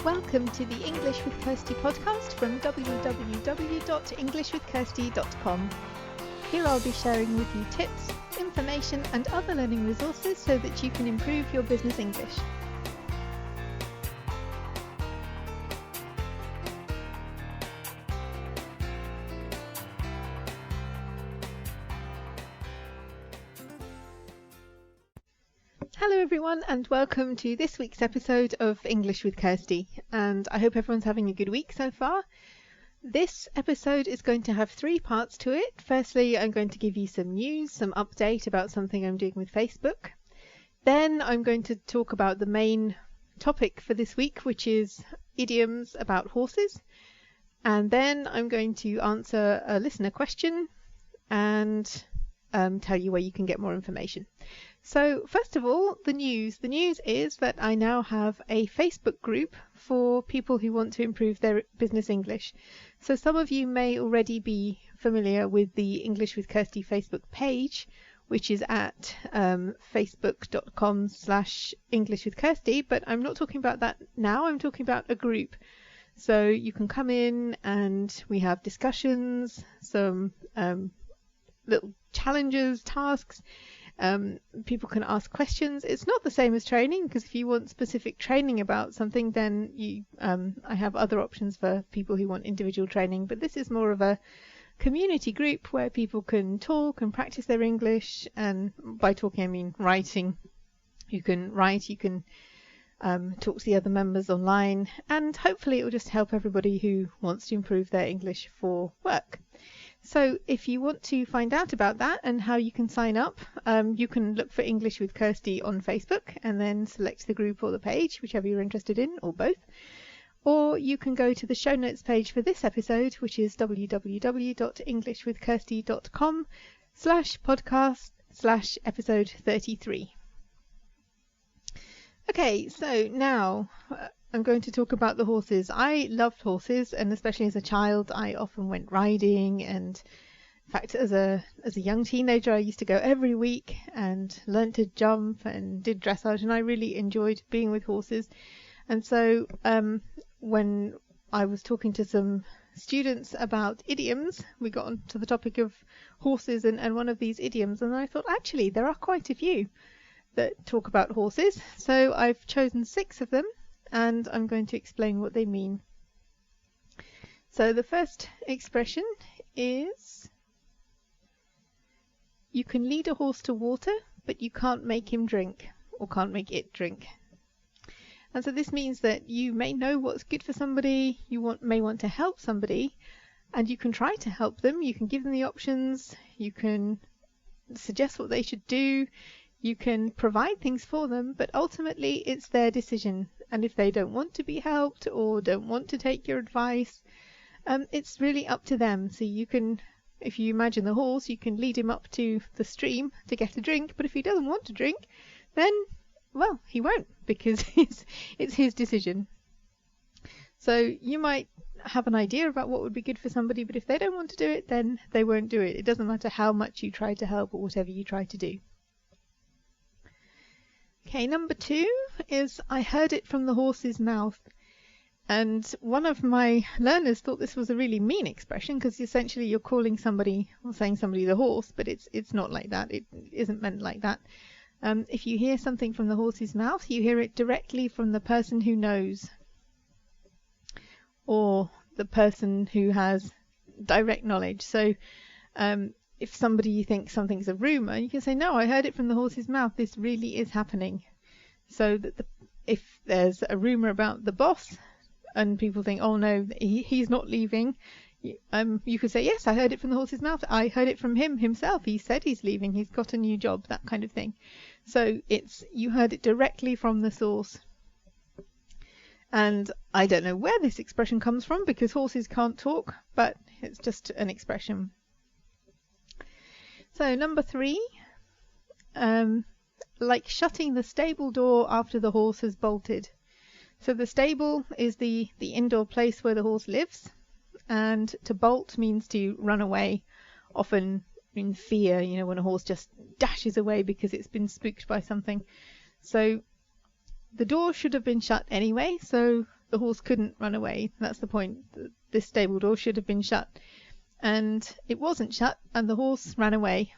Welcome to the English with Kirsty podcast from www.englishwithkirsty.com. Here I'll be sharing with you tips, information and other learning resources so that you can improve your business English. Hello everyone and welcome to this week's episode of English with Kirsty, and I hope everyone's having a good week so far. This episode is going to have three parts to it. Firstly, I'm going to give you some news, some update about something I'm doing with Facebook. Then I'm going to talk about the main topic for this week, which is idioms about horses. And then I'm going to answer a listener question and tell you where you can get more information. So first of all, the news. The news is that I now have a Facebook group for people who want to improve their business English. So some of you may already be familiar with the English with Kirsty Facebook page, which is at facebook.com/English with Kirsty, but I'm not talking about that now. I'm talking about a group. So you can come in and we have discussions, some little challenges, tasks. People can ask questions. It's not the same as training, because if you want specific training about something, then I have other options for people who want individual training. But this is more of a community group where people can talk and practice their English. And by talking, I mean writing. You can write, you can talk to the other members online, and hopefully it will just help everybody who wants to improve their English for work. So if you want to find out about that and how you can sign up, you can look for English with Kirsty on Facebook and then select the group or the page, whichever you're interested in, or both. Or you can go to the show notes page for this episode, which is www.englishwithkirsty.com/podcast/episode 33. Okay, so now I'm going to talk about the horses. I loved horses, and especially as a child, I often went riding. And in fact, as a young teenager, I used to go every week and learnt to jump and did dressage, and I really enjoyed being with horses. And so when I was talking to some students about idioms, we got onto the topic of horses and one of these idioms, and I thought, actually, there are quite a few that talk about horses. So I've chosen 6 of them, and I'm going to explain what they mean. So the first expression is, you can lead a horse to water, but you can't make him drink, or can't make it drink. And so this means that you may know what's good for somebody, may want to help somebody, and you can try to help them. You can give them the options, you can suggest what they should do, you can provide things for them, but ultimately it's their decision. And if they don't want to be helped or don't want to take your advice, it's really up to them. So you can, if you imagine the horse, you can lead him up to the stream to get a drink, but if he doesn't want to drink, then, well, he won't, because it's his decision. So you might have an idea about what would be good for somebody, but if they don't want to do it, then they won't do it. It doesn't matter how much you try to help or whatever you try to do. Okay, number 2 is, I heard it from the horse's mouth. And one of my learners thought this was a really mean expression, because essentially you're calling somebody, or saying somebody the horse, but it's not like that. It isn't meant like that. If you hear something from the horse's mouth, you hear it directly from the person who knows, or the person who has direct knowledge. So if somebody thinks something's a rumour, you can say, no, I heard it from the horse's mouth. This really is happening. So that if there's a rumour about the boss and people think, oh no, he's not leaving, you could say, yes, I heard it from the horse's mouth. I heard it from him himself. He said he's leaving. He's got a new job, that kind of thing. So you heard it directly from the source. And I don't know where this expression comes from, because horses can't talk, but it's just an expression. So number 3, like shutting the stable door after the horse has bolted. So the stable is the indoor place where the horse lives, and to bolt means to run away, often in fear, when a horse just dashes away because it's been spooked by something. So the door should have been shut anyway, so the horse couldn't run away. That's the point. This stable door should have been shut, and it wasn't shut, and the horse ran away.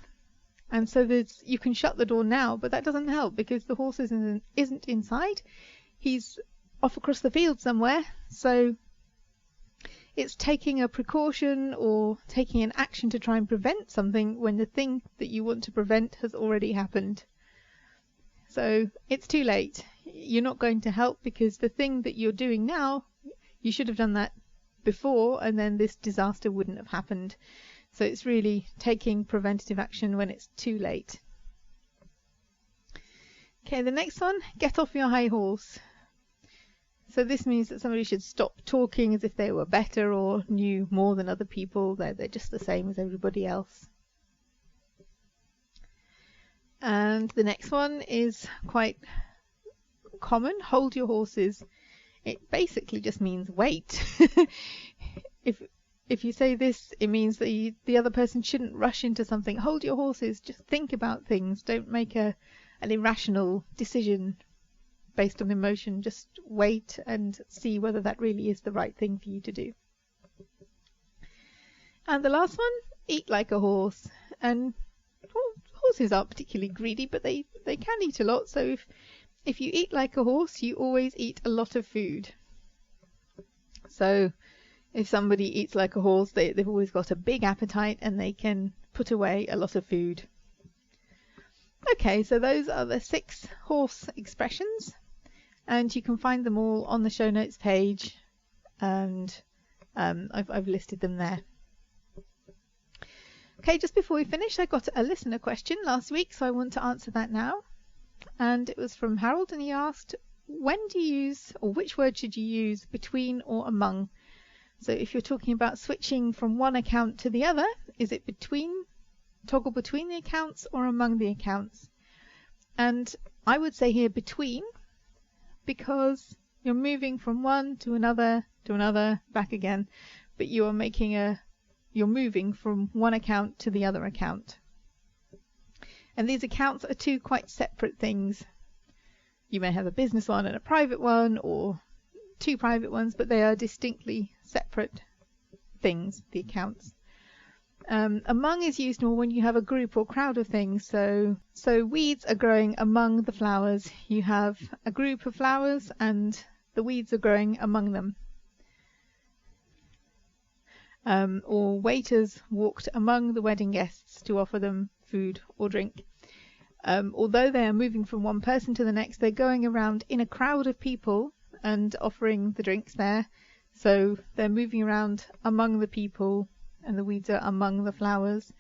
And so you can shut the door now, but that doesn't help because the horse isn't inside. He's off across the field somewhere. So it's taking a precaution or taking an action to try and prevent something when the thing that you want to prevent has already happened. So it's too late. You're not going to help because the thing that you're doing now, you should have done that before, and then this disaster wouldn't have happened. So it's really taking preventative action when it's too late. Okay, the next one, get off your high horse. So this means that somebody should stop talking as if they were better or knew more than other people. They're just the same as everybody else. And the next one is quite common, hold your horses. It basically just means wait. If you say this, it means that the other person shouldn't rush into something. Hold your horses. Just think about things. Don't make an irrational decision based on emotion. Just wait and see whether that really is the right thing for you to do. And the last one, eat like a horse. And horses aren't particularly greedy, but they can eat a lot. So if you eat like a horse, you always eat a lot of food. So if somebody eats like a horse, they've always got a big appetite and they can put away a lot of food. Okay, so those are the 6 horse expressions, and you can find them all on the show notes page, and I've listed them there. Okay, just before we finish, I got a listener question last week, so I want to answer that now. And it was from Harold, and he asked, when do you use, or which word should you use, between or among? So if you're talking about switching from one account to the other, is it toggle between the accounts or among the accounts? And I would say here between, because you're moving from one to another, back again, but you're moving from one account to the other account. And these accounts are 2 quite separate things. You may have a business one and a private one, or 2 private ones, but they are distinctly separate things, the accounts. Among is used more when you have a group or crowd of things. So weeds are growing among the flowers. You have a group of flowers and the weeds are growing among them. Or waiters walked among the wedding guests to offer them food or drink. Although they are moving from one person to the next, they're going around in a crowd of people and offering the drinks there. So they're moving around among the people and the weeds are among the flowers.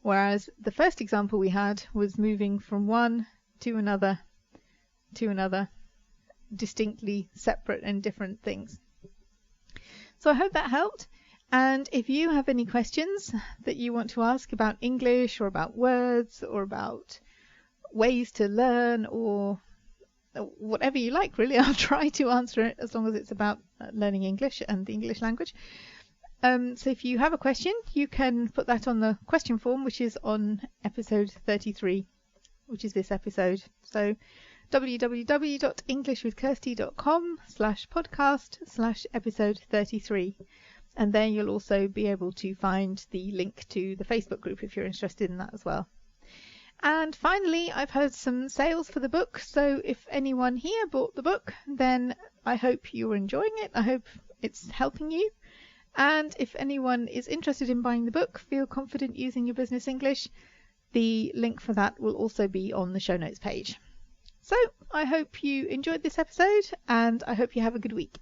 Whereas the first example we had was moving from one to another, distinctly separate and different things. So I hope that helped. And if you have any questions that you want to ask about English or about words or about ways to learn or whatever you like, really, I'll try to answer it as long as it's about learning English and the English language. So if you have a question, you can put that on the question form, which is on episode 33, which is this episode. So www.englishwithkirsty.com/podcast/episode 33. And then you'll also be able to find the link to the Facebook group if you're interested in that as well. And finally, I've had some sales for the book. So if anyone here bought the book, then I hope you're enjoying it. I hope it's helping you. And if anyone is interested in buying the book, Feel Confident Using Your Business English, the link for that will also be on the show notes page. So I hope you enjoyed this episode and I hope you have a good week.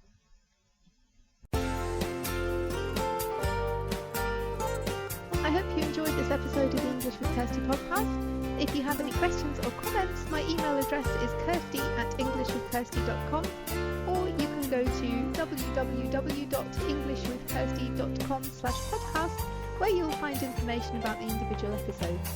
I hope you enjoyed this episode of the English with Kirsty podcast. If you have any questions or comments, my email address is kirsty@englishwithkirsty.com, or you can go to www.englishwithkirsty.com/podcast, where you'll find information about the individual episodes.